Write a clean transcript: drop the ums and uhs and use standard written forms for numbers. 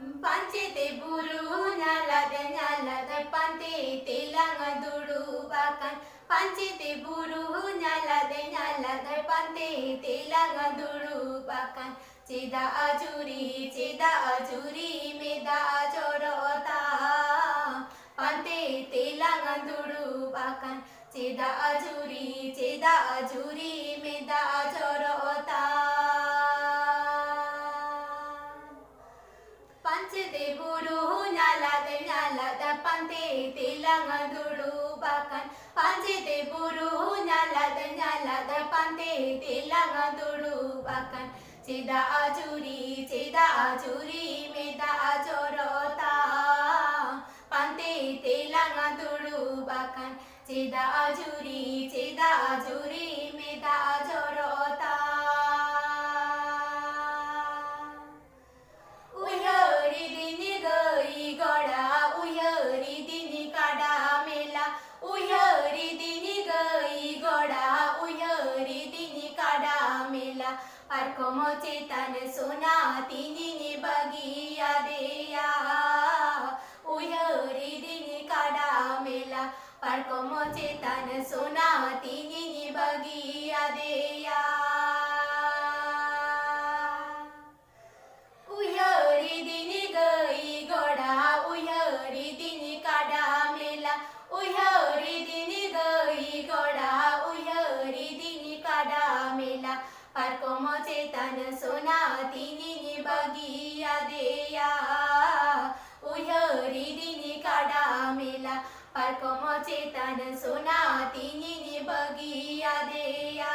Panci te buru nyala de panti tilang dulu bakan. Panci te buru nyala de panti tilang dulu bakan. Cida ajuri meda jorota. Panti tilang dulu bakan. Cida ajuri meda jorota. Panci de buru nyala de panti tilang dulu bakan. Panci de buru nyala de panti tilang dulu bakan. Cida ajuri meda jorota. Panti tilang dulu bakan. Cida ajuri meda jorota. उयरी दिनी गई गड़ा उयरी दिनी काड़ा मेला उयरी दिनी गई गड़ा उयरी दिनी काड़ा मेला पर como चेतन सोना तिनी बगिया देया उयरी दिनी काड़ा मेला पर como चेतन सोना तिनी बगिया देया उयरी दिनी गई गड़ा उयरी दिनी काड़ा मेला उयरी दिनी गई गड़ा उयरी दिनी काड़ा मेला पर como चेतन सोना तिनी बगिया देया उयरी दिनी काड़ा मेला पर como चेतन सोना तिनी बगिया देया